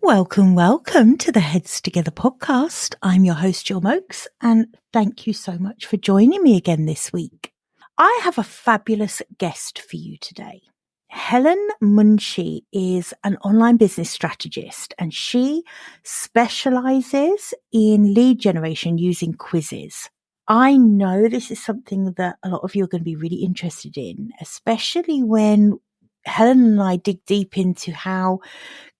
Welcome, welcome to the Heads Together podcast. I'm your host, Jill Mokes, and thank you so much for joining me again this week. I have a fabulous guest for you today. Helen Munshi is an online business strategist, and she specializes in lead generation using quizzes. I know this is something that a lot of you are going to be really interested in, especially when Helen and I dig deep into how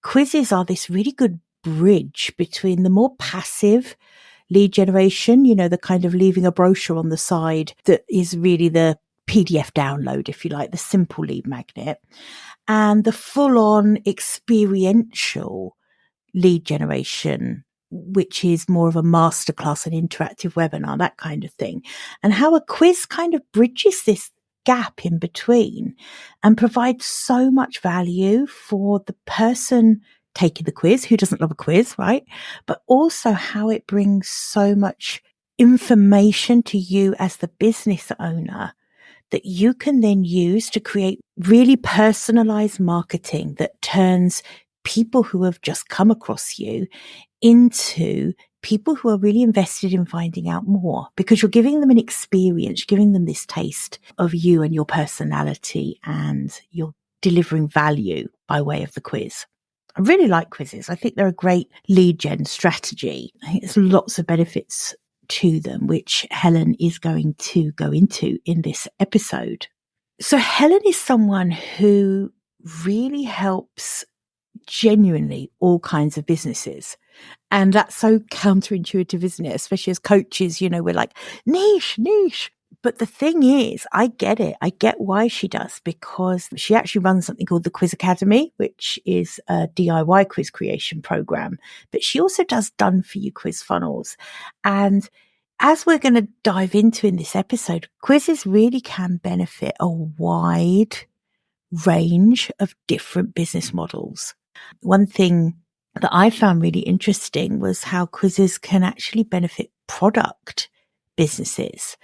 quizzes are this really good bridge between the more passive lead generation, the kind of leaving a brochure on the side that is really the PDF download, if you like, the simple lead magnet, and the full-on experiential lead generation, which is more of a masterclass, an interactive webinar, that kind of thing, and how a quiz kind of bridges this gap in between and provides so much value for the person taking the quiz, who doesn't love a quiz, right? But also how it brings so much information to you as the business owner that you can then use to create really personalized marketing that turns people who have just come across you into people who are really invested in finding out more, because you're giving them an experience, giving them this taste of you and your personality, and you're delivering value by way of the quiz. I really like quizzes. I think they're a great lead gen strategy. I think there's lots of benefits to them, which Helen is going to go into in this episode. So Helen is someone who really helps genuinely all kinds of businesses. And that's so counterintuitive, isn't it? Especially as coaches, we're like, niche. But the thing is, I get it. I get why she does, because she actually runs something called the Quiz Academy, which is a DIY quiz creation program. But she also does done-for-you quiz funnels. And as we're going to dive into in this episode, quizzes really can benefit a wide range of different business models. One thing that I found really interesting was how quizzes can actually benefit product businesses.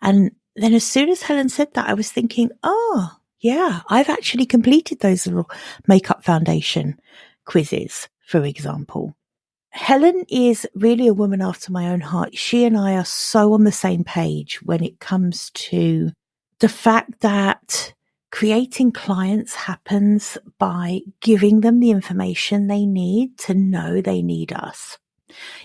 And then as soon as Helen said that, I was thinking, oh, yeah, I've actually completed those little makeup foundation quizzes, for example. Helen is really a woman after my own heart. She and I are so on the same page when it comes to the fact that creating clients happens by giving them the information they need to know they need us.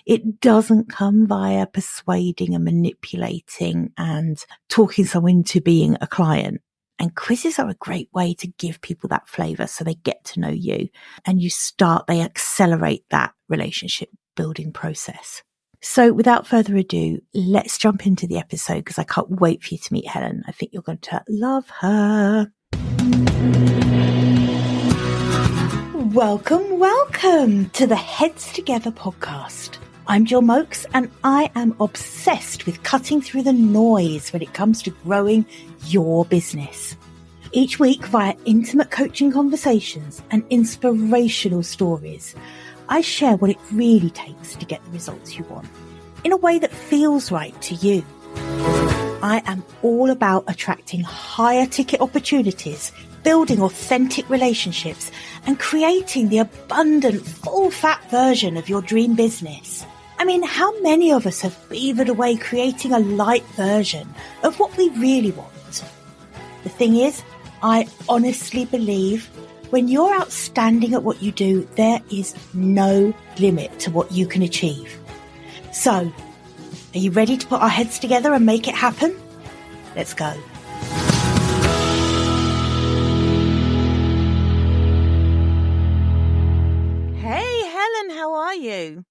It doesn't come via persuading and manipulating and talking someone into being a client. And quizzes are a great way to give people that flavor so they get to know you, and they accelerate that relationship building process. So without further ado, let's jump into the episode, because I can't wait for you to meet Helen. I think you're going to love her. Welcome to the Heads Together podcast. I'm Jill Mokes, and I am obsessed with cutting through the noise when it comes to growing your business. Each week, via intimate coaching conversations and inspirational stories, I share what it really takes to get the results you want in a way that feels right to you. I am all about attracting higher ticket opportunities, building authentic relationships, and creating the abundant, full-fat version of your dream business. I mean, how many of us have beavered away creating a light version of what we really want? The thing is, I honestly believe when you're outstanding at what you do, there is no limit to what you can achieve. So, are you ready to put our heads together and make it happen? Let's go. Hey, Helen, how are you?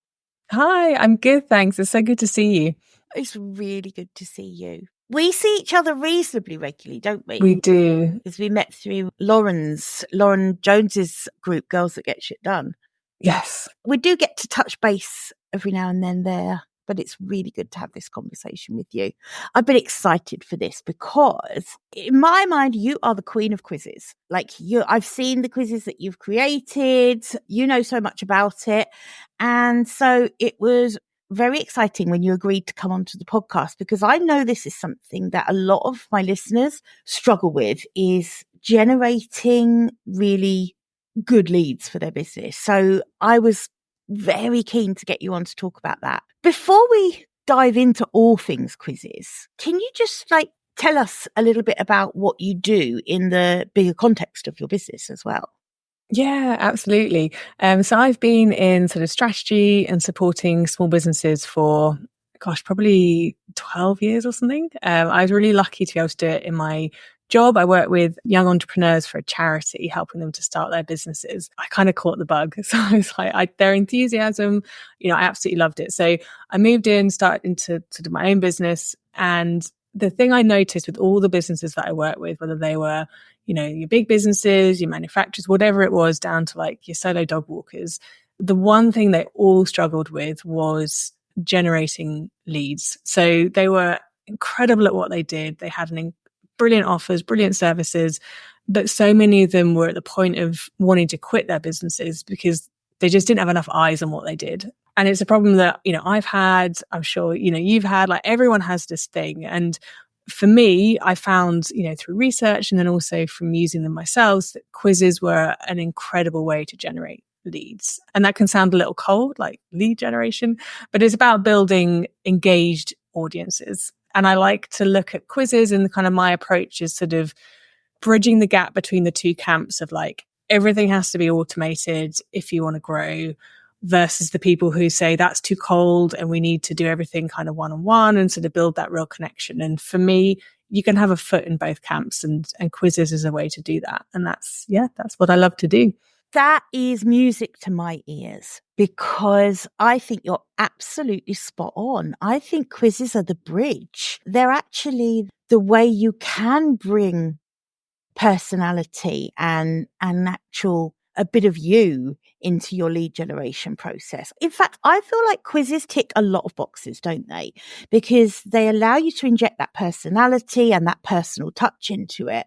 Hi, I'm good, thanks. It's so good to see you. It's really good to see you. We see each other reasonably regularly, don't we? We do. Because we met through Lauren Jones's group, Girls That Get Shit Done. Yes. We do get to touch base every now and then there, but it's really good to have this conversation with you. I've been excited for this because in my mind, you are the queen of quizzes. I've seen the quizzes that you've created. You know so much about it. And so it was very exciting when you agreed to come onto the podcast, because I know this is something that a lot of my listeners struggle with, is generating really good leads for their business. So I was very keen to get you on to talk about that. Before we dive into all things quizzes, can you just tell us a little bit about what you do in the bigger context of your business as well? Yeah, absolutely. So I've been in sort of strategy and supporting small businesses for, probably 12 years or something. I was really lucky to be able to do it in my job. I work with young entrepreneurs for a charity, helping them to start their businesses. I kind of caught the bug. So I was like, their enthusiasm, I absolutely loved it. So I moved in, started into sort of my own business. And the thing I noticed with all the businesses that I work with, whether they were, your big businesses, your manufacturers, whatever it was, down to your solo dog walkers, the one thing they all struggled with was generating leads. So they were incredible at what they did. They had brilliant offers, brilliant services, but so many of them were at the point of wanting to quit their businesses because they just didn't have enough eyes on what they did. And it's a problem that, I've had, I'm sure, you've had, everyone has this thing. And for me, I found, through research and then also from using them myself, that quizzes were an incredible way to generate leads. And that can sound a little cold, like lead generation, but it's about building engaged audiences. And I like to look at quizzes, and kind of my approach is sort of bridging the gap between the two camps of everything has to be automated if you want to grow, versus the people who say that's too cold and we need to do everything kind of one-on-one and sort of build that real connection. And for me, you can have a foot in both camps, and quizzes is a way to do that. And that's what I love to do. That is music to my ears, because I think you're absolutely spot on. I think quizzes are the bridge. They're actually the way you can bring personality and a bit of you into your lead generation process. In fact, I feel like quizzes tick a lot of boxes, don't they? Because they allow you to inject that personality and that personal touch into it.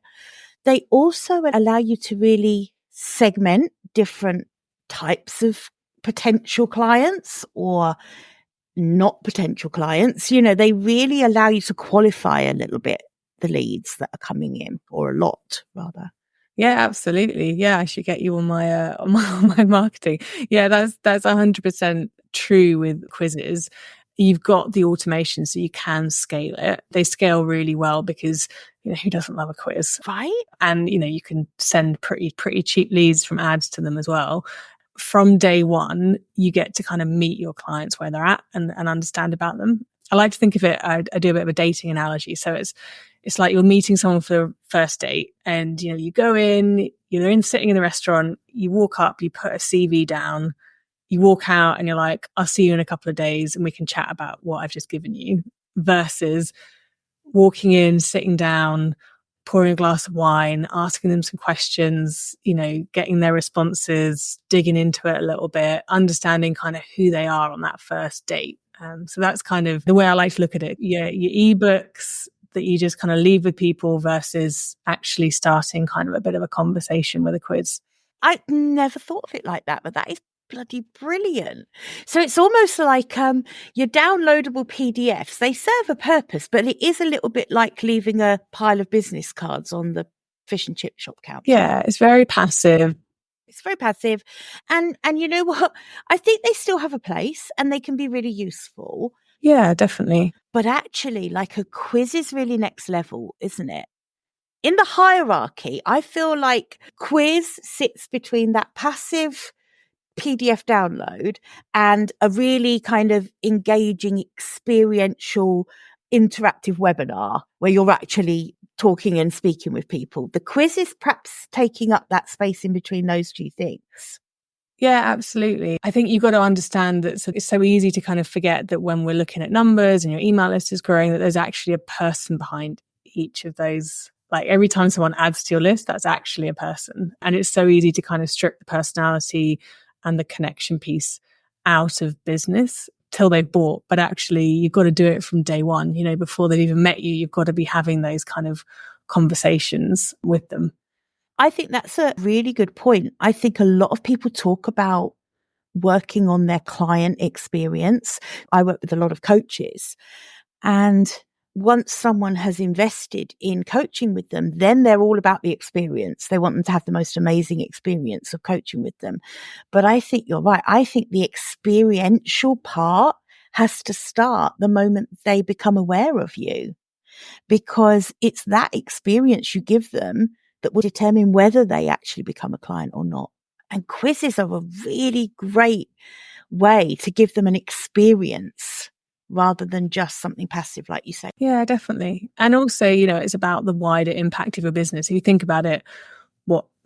They also allow you to really segment different types of potential clients or not potential clients. They really allow you to qualify a little bit the leads that are coming in, or a lot rather. Yeah, absolutely. Yeah, I should get you on my on my marketing. Yeah, that's 100% true with quizzes. You've got the automation, so you can scale it. They scale really well because who doesn't love a quiz, right? And you can send pretty cheap leads from ads to them as well. From day one, you get to kind of meet your clients where they're at and understand about them. I like to think of it. I do a bit of a dating analogy. So it's like you're meeting someone for the first date, and you go in, you're sitting in the restaurant, you walk up, you put a CV down, you walk out, and you're like, I'll see you in a couple of days and we can chat about what I've just given you, versus walking in, sitting down, pouring a glass of wine, asking them some questions, getting their responses, digging into it a little bit, understanding kind of who they are on that first date. So that's kind of the way I like to look at it. Yeah, your ebooks that you just kind of leave with people versus actually starting kind of a bit of a conversation with a quiz. I never thought of it like that, but that is bloody brilliant. So it's almost like your downloadable PDFs. They serve a purpose, but it is a little bit like leaving a pile of business cards on the fish and chip shop counter. Yeah, it's very passive. It's very passive. And you know what? I think they still have a place and they can be really useful. Yeah, definitely. But actually, a quiz is really next level, isn't it? In the hierarchy, I feel like quiz sits between that passive PDF download and a really kind of engaging, experiential, interactive webinar where you're actually talking and speaking with people. The quiz is perhaps taking up that space in between those two things. Yeah, absolutely. I think you've got to understand that it's so easy to kind of forget that when we're looking at numbers and your email list is growing, that there's actually a person behind each of those. Every time someone adds to your list, that's actually a person. And it's so easy to kind of strip the personality and the connection piece out of business till they've bought. But actually, you've got to do it from day one. Before they've even met you, you've got to be having those kind of conversations with them. I think that's a really good point. I think a lot of people talk about working on their client experience. I work with a lot of coaches, and once someone has invested in coaching with them, then they're all about the experience. They want them to have the most amazing experience of coaching with them. But I think you're right. I think the experiential part has to start the moment they become aware of you, because it's that experience you give them that will determine whether they actually become a client or not. And quizzes are a really great way to give them an experience rather than just something passive, like you say. Yeah, definitely. And also, it's about the wider impact of your business. If you think about it,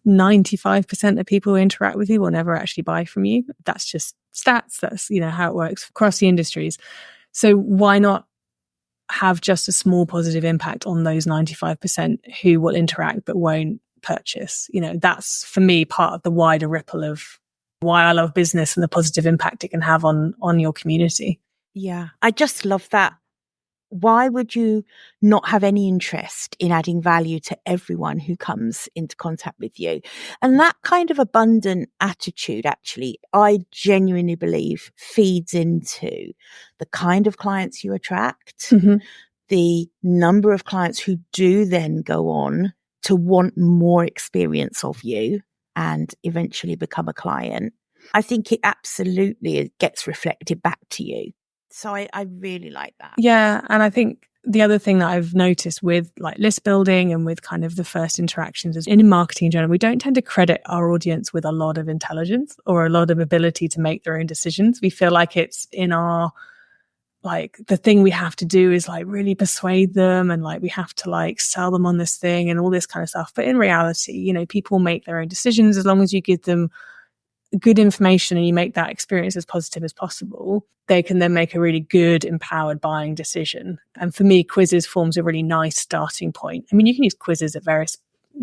95% of people who interact with you will never actually buy from you. That's just stats. That's, how it works across the industries. So why not have just a small positive impact on those 95% who will interact but won't purchase? That's for me part of the wider ripple of why I love business and the positive impact it can have on your community. Yeah, I just love that. Why would you not have any interest in adding value to everyone who comes into contact with you? And that kind of abundant attitude, actually, I genuinely believe feeds into the kind of clients you attract, the number of clients who do then go on to want more experience of you and eventually become a client. I think it absolutely gets reflected back to you. So I really like that. Yeah. And I think the other thing that I've noticed with like list building and with kind of the first interactions is in marketing in general, we don't tend to credit our audience with a lot of intelligence or a lot of ability to make their own decisions. We feel like it's in our, like the thing we have to do is like really persuade them and like we have to like sell them on this thing and all this kind of stuff. But in reality, people make their own decisions as long as you give them good information and you make that experience as positive as possible. They can then make a really good, empowered buying decision. And for me, quizzes forms a really nice starting point. I mean, you can use quizzes at various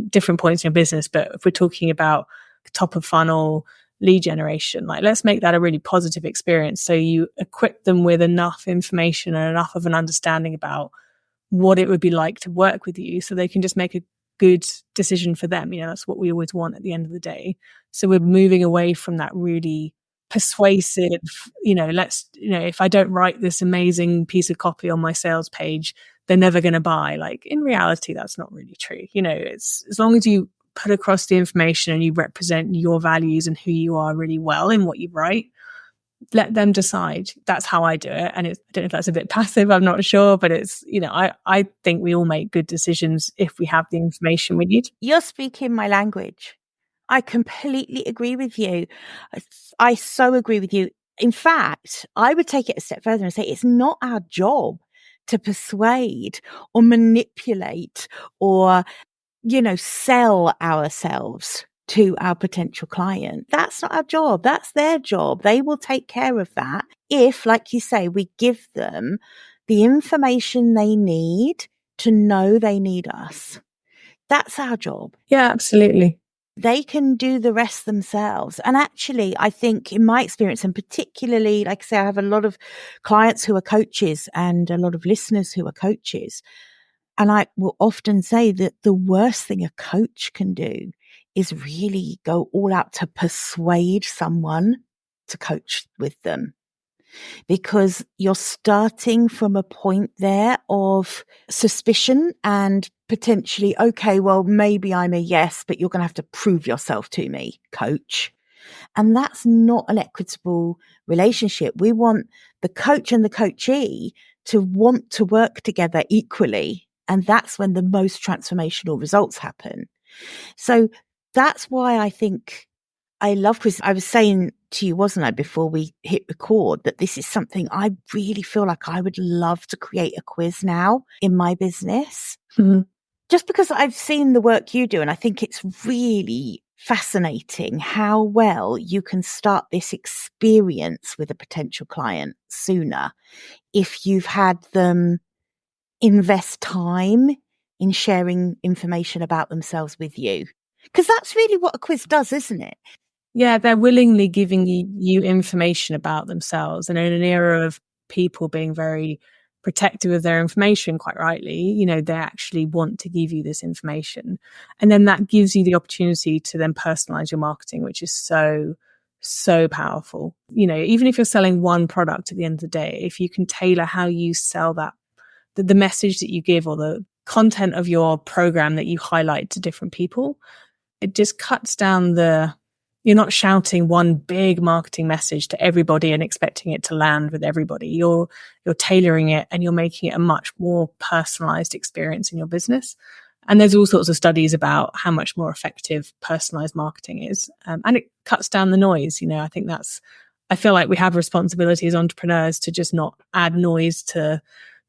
different points in your business, but if we're talking about top of funnel lead generation, like let's make that a really positive experience. So you equip them with enough information and enough of an understanding about what it would be like to work with you so they can just make a good decision for them. That's what we always want at the end of the day. So we're moving away from that really persuasive, if I don't write this amazing piece of copy on my sales page, they're never going to buy. Like in reality, that's not really true. It's as long as you put across the information and you represent your values and who you are really well in what you write, let them decide. That's how I do it. And I don't know if that's a bit passive, I'm not sure, but it's, I think we all make good decisions if we have the information we need. You're speaking my language. I completely agree with you. I so agree with you. In fact, I would take it a step further and say it's not our job to persuade or manipulate or, sell ourselves to our potential client. That's not our job. That's their job. They will take care of that if, like you say, we give them the information they need to know they need us. That's our job. Yeah, absolutely. They can do the rest themselves. And actually, I think in my experience, and particularly, like I say, I have a lot of clients who are coaches and a lot of listeners who are coaches. And I will often say that the worst thing a coach can do is really go all out to persuade someone to coach with them. Because you're starting from a point there of suspicion and potentially, okay, well, maybe I'm a yes, but you're going to have to prove yourself to me, coach. And that's not an equitable relationship. We want the coach and the coachee to want to work together equally. And that's when the most transformational results happen. So that's why I think I love quizzes. I was saying to you, wasn't I, before we hit record, that this is something I really feel like I would love to create a quiz now in my business. Mm-hmm. Just because I've seen the work you do, and I think it's really fascinating how well you can start this experience with a potential client sooner if you've had them invest time in sharing information about themselves with you. Because that's really what a quiz does, isn't it? Yeah, they're willingly giving you information about themselves. And in an era of people being very protective of their information, quite rightly, they actually want to give you this information. And then that gives you the opportunity to then personalize your marketing, which is so, so powerful. Even if you're selling one product at the end of the day, if you can tailor how you sell that the message that you give or the content of your program that you highlight to different people, it just cuts down you're not shouting one big marketing message to everybody and expecting it to land with everybody. You're tailoring it and you're making it a much more personalized experience in your business. And there's all sorts of studies about how much more effective personalized marketing is. And it cuts down the noise. I think I feel like we have responsibility as entrepreneurs to just not add noise to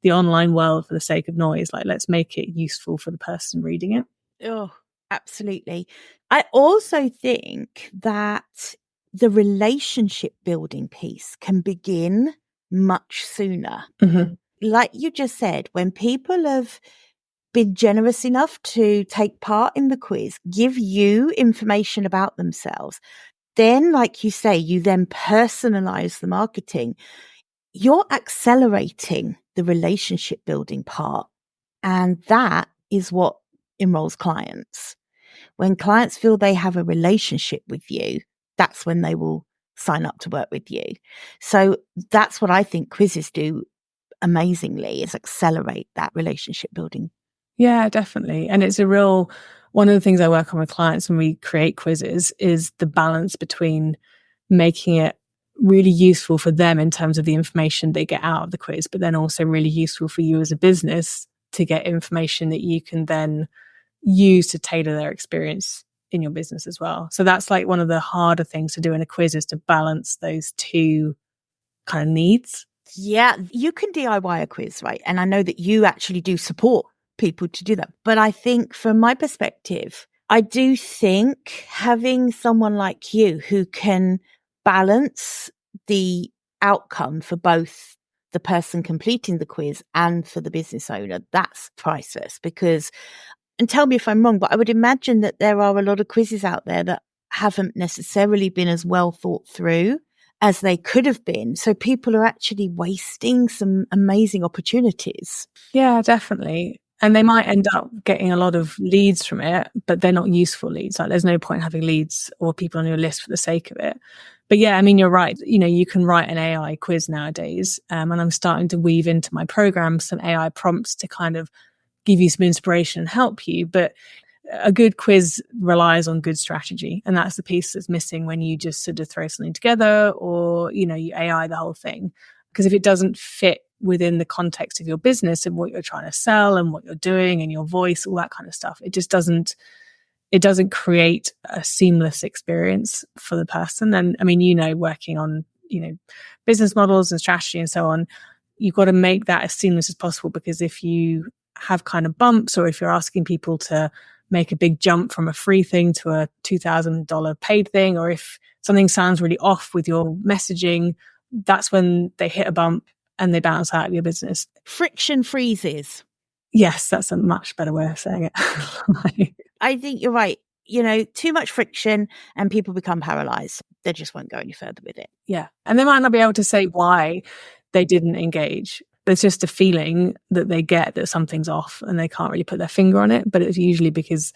the online world for the sake of noise. Like, let's make it useful for the person reading it. Oh, absolutely. I also think that the relationship building piece can begin much sooner. Mm-hmm. Like you just said, when people have been generous enough to take part in the quiz, give you information about themselves, then, like you say, you then personalize the marketing. You're accelerating the relationship building part. And that is what enrolls clients. When clients feel they have a relationship with you, that's when they will sign up to work with you. So that's what I think quizzes do amazingly, is accelerate that relationship building. Yeah, definitely. And it's one of the things I work on with clients when we create quizzes is the balance between making it really useful for them in terms of the information they get out of the quiz, but then also really useful for you as a business to get information that you can then use to tailor their experience in your business as well. So that's like one of the harder things to do in a quiz, is to balance those two kind of needs. Yeah, you can DIY a quiz, right? And I know that you actually do support people to do that. But I think from my perspective, I do think having someone like you who can balance the outcome for both the person completing the quiz and for the business owner, that's priceless. Because, and tell me if I'm wrong, but I would imagine that there are a lot of quizzes out there that haven't necessarily been as well thought through as they could have been. So people are actually wasting some amazing opportunities. Yeah, definitely. And they might end up getting a lot of leads from it, but they're not useful leads. Like, there's no point having leads or people on your list for the sake of it. But yeah, I mean, you're right. You can write an AI quiz nowadays. And I'm starting to weave into my program some AI prompts to kind of give you some inspiration and help you. But a good quiz relies on good strategy. And that's the piece that's missing when you just sort of throw something together or, you AI the whole thing. Because if it doesn't fit within the context of your business and what you're trying to sell and what you're doing and your voice, all that kind of stuff, it doesn't create a seamless experience for the person. And I mean, working on, business models and strategy and so on, you've got to make that as seamless as possible, because if you have kind of bumps, or if you're asking people to make a big jump from a free thing to a $2,000 paid thing, or if something sounds really off with your messaging, that's when they hit a bump and they bounce out of your business. Friction freezes. Yes, that's a much better way of saying it. I think you're right. Too much friction and people become paralyzed. They just won't go any further with it. Yeah. And they might not be able to say why they didn't engage. There's just a feeling that they get that something's off and they can't really put their finger on it. But it's usually because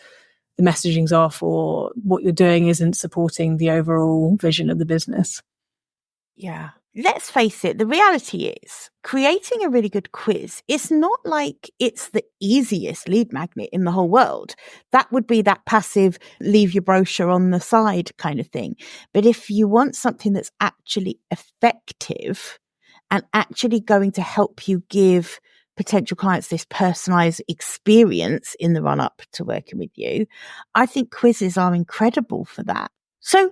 the messaging's off or what you're doing isn't supporting the overall vision of the business. Yeah. Let's face it, the reality is creating a really good quiz, it's not like it's the easiest lead magnet in the whole world. That would be that passive leave your brochure on the side kind of thing. But if you want something that's actually effective and actually going to help you give potential clients this personalized experience in the run up to working with you, I think quizzes are incredible for that. So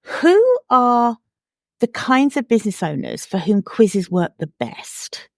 who are the kinds of business owners for whom quizzes work the best?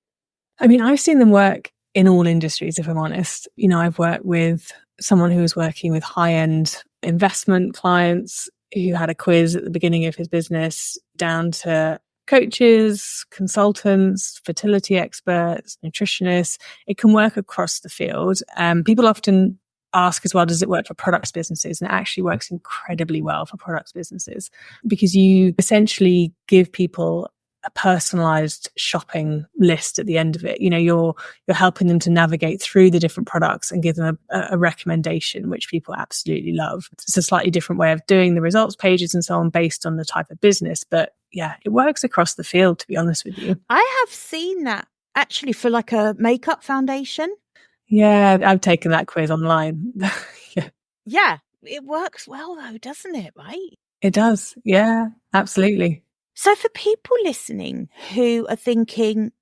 I mean, I've seen them work in all industries, if I'm honest. I've worked with someone who was working with high-end investment clients who had a quiz at the beginning of his business, down to coaches, consultants, fertility experts, nutritionists. It can work across the field. People often ask as well, does it work for products businesses? And it actually works incredibly well for products businesses, because you essentially give people a personalized shopping list at the end of it. You're helping them to navigate through the different products and give them a recommendation, which people absolutely love. It's a slightly different way of doing the results pages and so on based on the type of business. But yeah, it works across the field, to be honest with you. I have seen that actually for like a makeup foundation. Yeah, I've taken that quiz online. Yeah, it works well though, doesn't it? Right? It does. Yeah, absolutely. So for people listening who are thinking,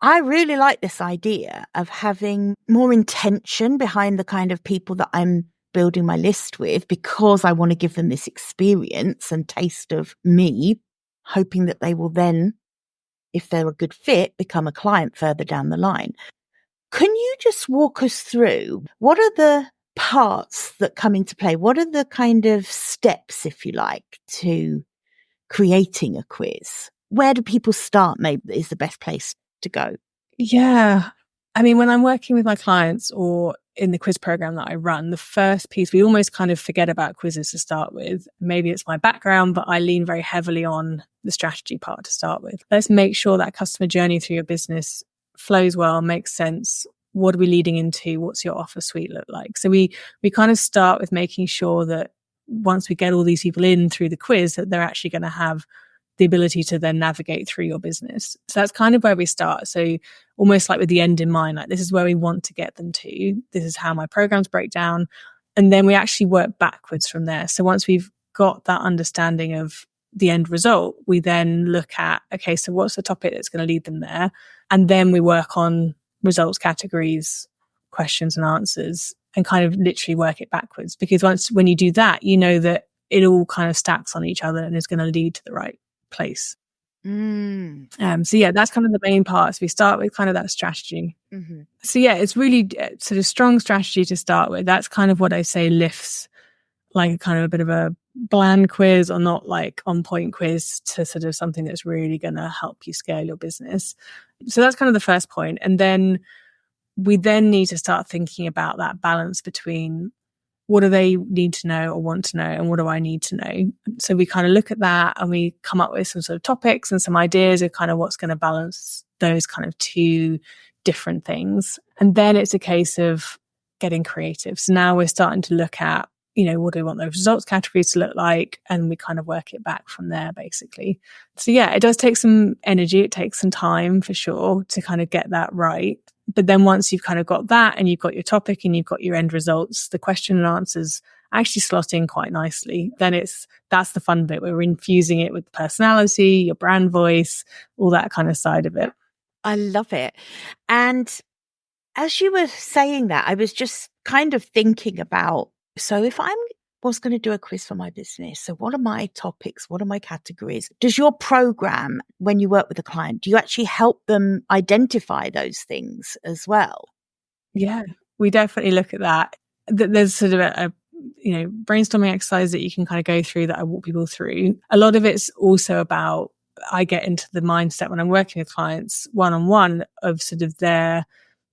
I really like this idea of having more intention behind the kind of people that I'm building my list with, because I want to give them this experience and taste of me, hoping that they will then, if they're a good fit, become a client further down the line. Can you just walk us through what are the parts that come into play? What are the kind of steps, if you like, to creating a quiz? Where do people start, maybe, is the best place to go? Yeah. I mean, when I'm working with my clients or in the quiz program that I run, the first piece, we almost kind of forget about quizzes to start with. Maybe it's my background, but I lean very heavily on the strategy part to start with. Let's make sure that customer journey through your business flows well, makes sense. What are we leading into? What's your offer suite look like? So we kind of start with making sure that once we get all these people in through the quiz, that they're actually going to have the ability to then navigate through your business. So that's kind of where we start. So almost like with the end in mind, like this is where we want to get them to. This is how my programs break down. And then we actually work backwards from there. So once we've got that understanding of the end result, we then look at, okay, so what's the topic that's going to lead them there? And then we work on results categories, questions and answers, and kind of literally work it backwards. Because when you do that, you know that it all kind of stacks on each other and is going to lead to the right place. So yeah, that's kind of the main parts. We start with kind of that strategy. Mm-hmm. So yeah, it's really sort of strong strategy to start with. That's kind of what I say lifts like a kind of a bit of a bland quiz or not like on point quiz to sort of something that's really going to help you scale your business. So that's kind of the first point. And then we then need to start thinking about that balance between what do they need to know or want to know, and what do I need to know? So we kind of look at that and we come up with some sort of topics and some ideas of kind of what's going to balance those kind of two different things. And then it's a case of getting creative. So now we're starting to look at, what do we want those results categories to look like? And we kind of work it back from there, basically. So yeah, it does take some energy. It takes some time for sure to kind of get that right. But then once you've kind of got that and you've got your topic and you've got your end results, the question and answers actually slot in quite nicely. Then that's the fun bit where we're infusing it with personality, your brand voice, all that kind of side of it. I love it. And as you were saying that, I was just kind of thinking about, so if I was going to do a quiz for my business, so what are my topics? What are my categories? Does your program, when you work with a client, do you actually help them identify those things as well? Yeah, we definitely look at that. There's sort of a brainstorming exercise that you can kind of go through that I walk people through. A lot of it's also about, I get into the mindset when I'm working with clients one-on-one of sort of their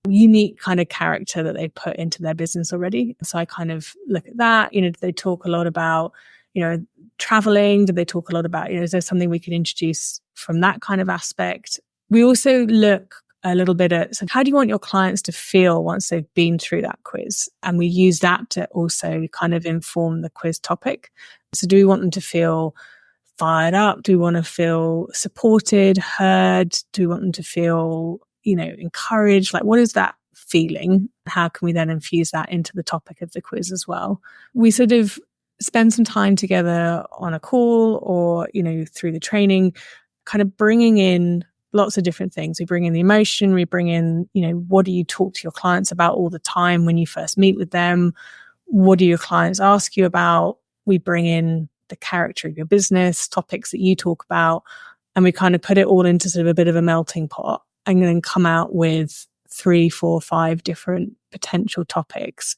unique kind of character that they put into their business already. So I kind of look at that. Do they talk a lot about, traveling? Do they talk a lot about, is there something we can introduce from that kind of aspect? We also look a little bit at, so how do you want your clients to feel once they've been through that quiz? And we use that to also kind of inform the quiz topic. So do we want them to feel fired up? Do we want to feel supported, heard? Do we want them to feel encouraged? Like, what is that feeling? How can we then infuse that into the topic of the quiz as well? We sort of spend some time together on a call or, through the training, kind of bringing in lots of different things. We bring in the emotion, we bring in, what do you talk to your clients about all the time when you first meet with them? What do your clients ask you about? We bring in the character of your business, topics that you talk about, and we kind of put it all into sort of a bit of a melting pot. And then come out with 3, 4, 5 different potential topics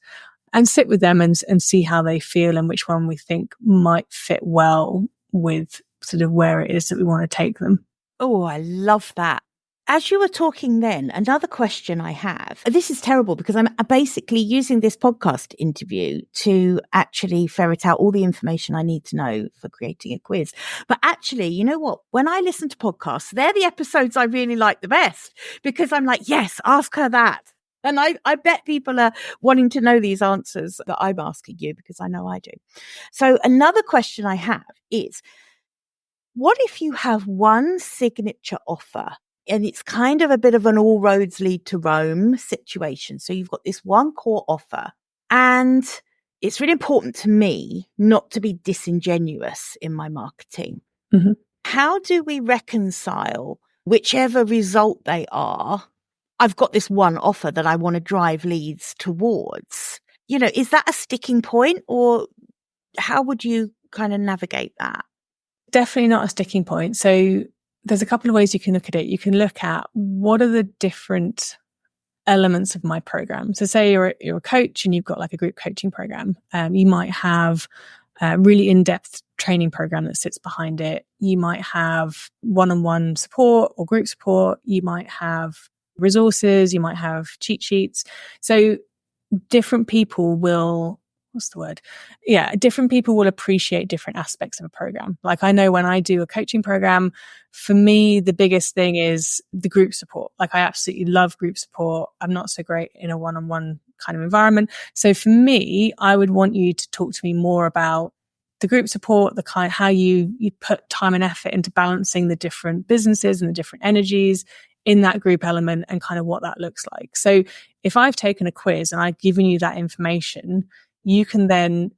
and sit with them and see how they feel and which one we think might fit well with sort of where it is that we want to take them. Oh, I love that. As you were talking then, another question I have, this is terrible because I'm basically using this podcast interview to actually ferret out all the information I need to know for creating a quiz. But actually, you know what? When I listen to podcasts, they're the episodes I really like the best because I'm like, yes, ask her that. And I bet people are wanting to know these answers that I'm asking you because I know I do. So another question I have is, what if you have one signature offer and it's kind of a bit of an all roads lead to Rome situation. So you've got this one core offer, and it's really important to me not to be disingenuous in my marketing. Mm-hmm. How do we reconcile whichever result they are? I've got this one offer that I want to drive leads towards. Is that a sticking point, or how would you kind of navigate that? Definitely not a sticking point. So there's a couple of ways you can look at it. You can look at what are the different elements of my program. So say you're a coach and you've got like a group coaching program. You might have a really in-depth training program that sits behind it. You might have one-on-one support or group support. You might have resources. You might have cheat sheets. So different people will different people will appreciate different aspects of a program. Like I know when I do a coaching program, for me, the biggest thing is the group support. Like I absolutely love group support. I'm not so great in a one-on-one kind of environment. So for me, I would want you to talk to me more about the group support, the kind, how you put time and effort into balancing the different businesses and the different energies in that group element and kind of what that looks like. So if I've taken a quiz and I've given you that information, you can then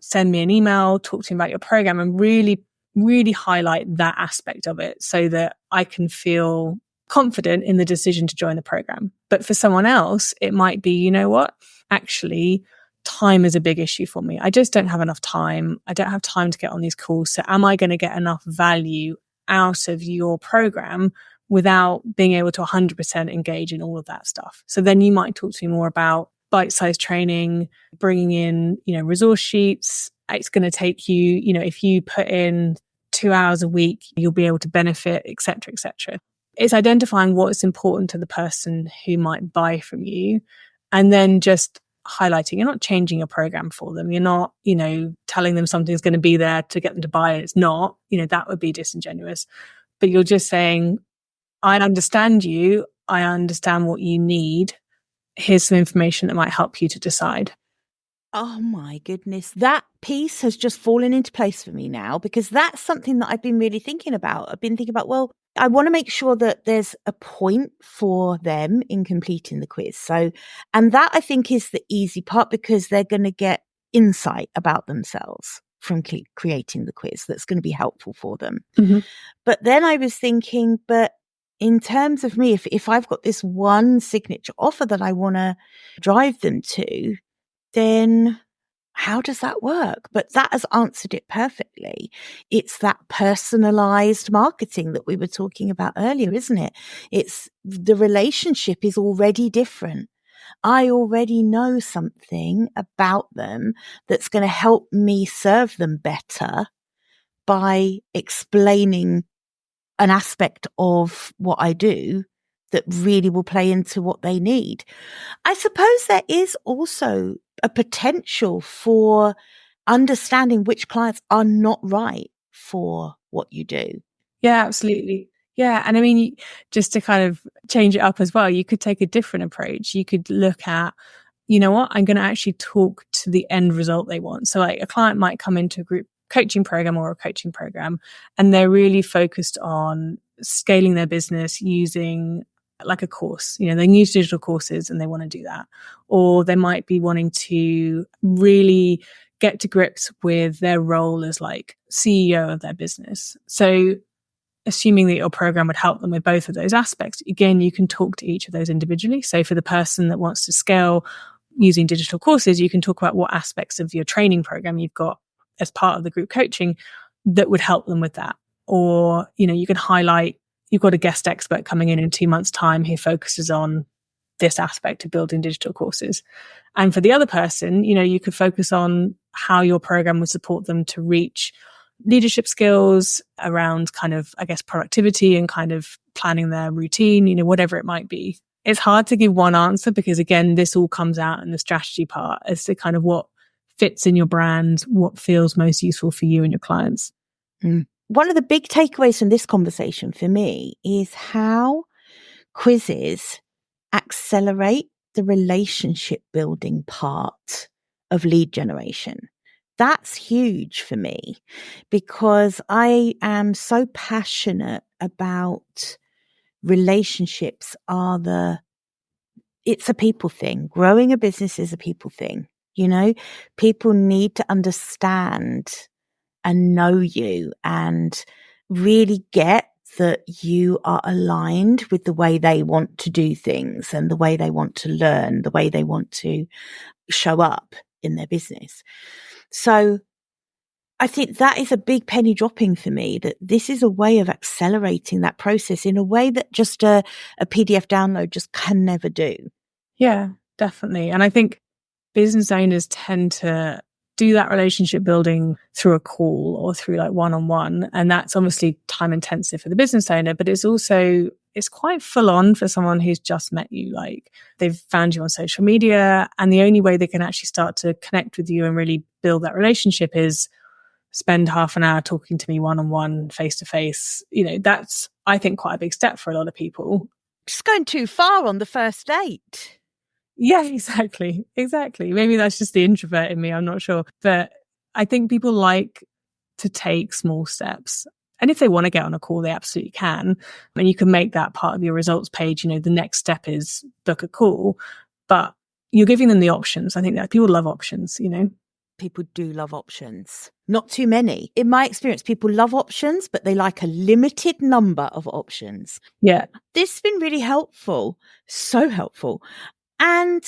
send me an email, talk to me about your program, and really, really highlight that aspect of it so that I can feel confident in the decision to join the program. But for someone else, it might be, you know what, actually, time is a big issue for me. I just don't have enough time. I don't have time to get on these calls. So am I going to get enough value out of your program without being able to 100% engage in all of that stuff? So then you might talk to me more about bite-sized training, bringing in, resource sheets. It's going to take you, if you put in 2 hours a week, you'll be able to benefit, et cetera, et cetera. It's identifying what's important to the person who might buy from you, and then just highlighting. You're not changing your program for them. You're not, telling them something's going to be there to get them to buy it. It's not, that would be disingenuous. But you're just saying, I understand you. I understand what you need. Here's some information that might help you to decide. Oh my goodness. That piece has just fallen into place for me now, because that's something that I've been really thinking about. I've been thinking about, well, I want to make sure that there's a point for them in completing the quiz. So, and that I think is the easy part, because they're going to get insight about themselves from creating the quiz that's going to be helpful for them. Mm-hmm. But then I was thinking, but in terms of me, if I've got this one signature offer that I want to drive them to, then how does that work? But that has answered it perfectly. It's that personalized marketing that we were talking about earlier, isn't it? It's the relationship is already different. I already know something about them that's going to help me serve them better by explaining an aspect of what I do that really will play into what they need. I suppose there is also a potential for understanding which clients are not right for what you do. Yeah, absolutely. Yeah. And I mean, just to kind of change it up as well, you could take a different approach. You could look at, you know what, I'm going to actually talk to the end result they want. So like a client might come into a group coaching program or a coaching program, and they're really focused on scaling their business using like a course. They use digital courses and they want to do that. Or they might be wanting to really get to grips with their role as like CEO of their business. So assuming that your program would help them with both of those aspects, again, you can talk to each of those individually. So for the person that wants to scale using digital courses, you can talk about what aspects of your training program you've got as part of the group coaching that would help them with that. Or, you can highlight, you've got a guest expert coming in 2 months' time who focuses on this aspect of building digital courses. And for the other person, you could focus on how your program would support them to reach leadership skills around kind of, I guess, productivity and kind of planning their routine, whatever it might be. It's hard to give one answer because, again, this all comes out in the strategy part as to kind of what fits in your brand, what feels most useful for you and your clients. One of the big takeaways from this conversation for me is how quizzes accelerate the relationship building part of lead generation. That's huge for me because I am so passionate about relationships it's a people thing. Growing a business is a people thing. People need to understand and know you and really get that you are aligned with the way they want to do things and the way they want to learn, the way they want to show up in their business. So I think that is a big penny dropping for me, that this is a way of accelerating that process in a way that just a PDF download just can never do. Yeah, definitely. And I think business owners tend to do that relationship building through a call or through like one-on-one. And that's obviously time intensive for the business owner, but it's quite full on for someone who's just met you. Like they've found you on social media, and the only way they can actually start to connect with you and really build that relationship is spend half an hour talking to me one-on-one, face-to-face. That's, I think, quite a big step for a lot of people. Just going too far on the first date. Yeah, exactly. Maybe that's just the introvert in me, I'm not sure. But I think people like to take small steps. And if they want to get on a call, they absolutely can. And you can make that part of your results page. The next step is book a call. But you're giving them the options. I think that people love options, People do love options. Not too many. In my experience, people love options, but they like a limited number of options. Yeah. This has been really helpful. So helpful. And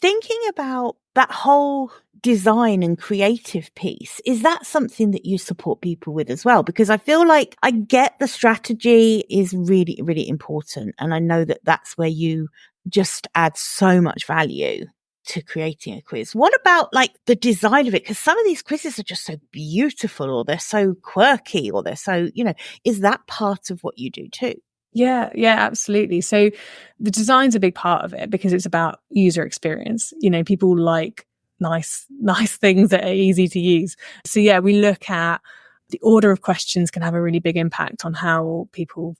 thinking about that whole design and creative piece, is that something that you support people with as well? Because I feel like I get the strategy is really, really important. And I know that that's where you just add so much value to creating a quiz. What about like the design of it? Because some of these quizzes are just so beautiful, or they're so quirky, or they're so, is that part of what you do too? Yeah, absolutely. So the design's a big part of it because it's about user experience. People like nice things that are easy to use. So yeah, we look at the order of questions can have a really big impact on how people,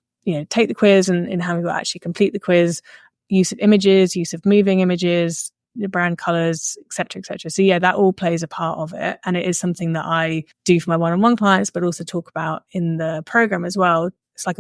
take the quiz and how people actually complete the quiz, use of images, use of moving images, the brand colors, et cetera, et cetera. So yeah, that all plays a part of it. And it is something that I do for my one-on-one clients, but also talk about in the program as well. It's like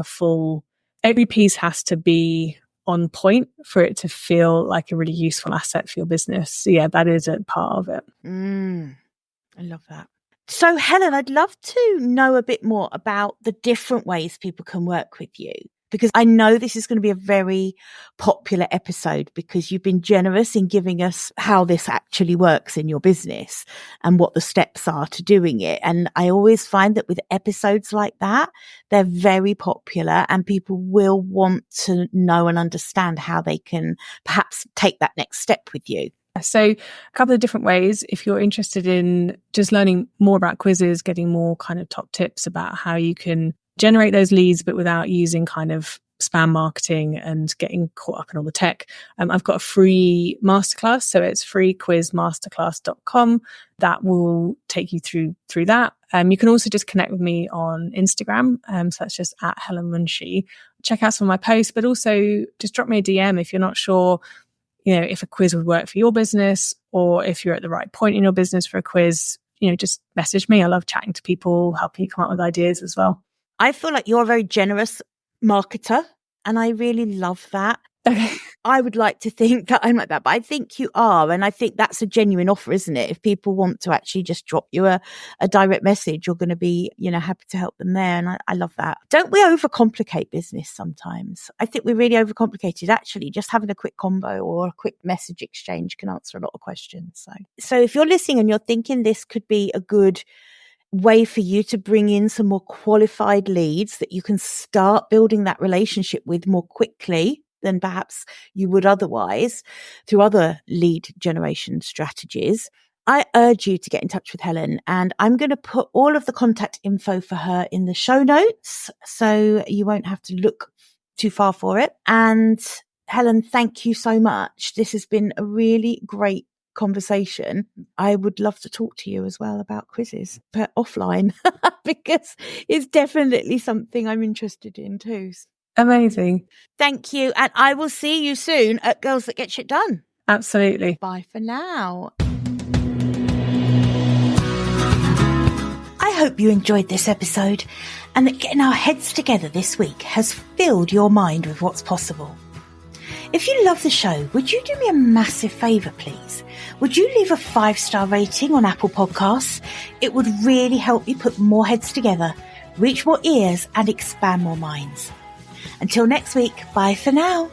every piece has to be on point for it to feel like a really useful asset for your business. So yeah, that is a part of it. I love that. So Helen, I'd love to know a bit more about the different ways people can work with you, because I know this is going to be a very popular episode because you've been generous in giving us how this actually works in your business and what the steps are to doing it. And I always find that with episodes like that, they're very popular and people will want to know and understand how they can perhaps take that next step with you. So a couple of different ways. If you're interested in just learning more about quizzes, getting more kind of top tips about how you can generate those leads, but without using kind of spam marketing and getting caught up in all the tech. I've got a free masterclass. So it's freequizmasterclass.com. That will take you through that. You can also just connect with me on Instagram. So that's just at Helen Munshi. Check out some of my posts, but also just drop me a DM if you're not sure, if a quiz would work for your business, or if you're at the right point in your business for a quiz, just message me. I love chatting to people, helping you come up with ideas as well. I feel like you're a very generous marketer, and I really love that. Okay. I would like to think that I'm like that, but I think you are. And I think that's a genuine offer, isn't it? If people want to actually just drop you a direct message, you're going to be, happy to help them there. And I love that. Don't we overcomplicate business sometimes? I think we really overcomplicate it. Actually, just having a quick combo or a quick message exchange can answer a lot of questions. So if you're listening and you're thinking this could be a good way for you to bring in some more qualified leads that you can start building that relationship with more quickly than perhaps you would otherwise through other lead generation strategies, I urge you to get in touch with Helen, and I'm going to put all of the contact info for her in the show notes so you won't have to look too far for it. And Helen, thank you so much. This has been a really great conversation. I would love to talk to you as well about quizzes, but offline, because it's definitely something I'm interested in too. Amazing. Thank you. And I will see you soon at Girls That Get Shit Done. Absolutely. Bye for now. I hope you enjoyed this episode. and that getting our heads together this week has filled your mind with what's possible. If you love the show, would you do me a massive favour, please? Would you leave a 5-star rating on Apple Podcasts? It would really help me put more heads together, reach more ears and expand more minds. Until next week, bye for now.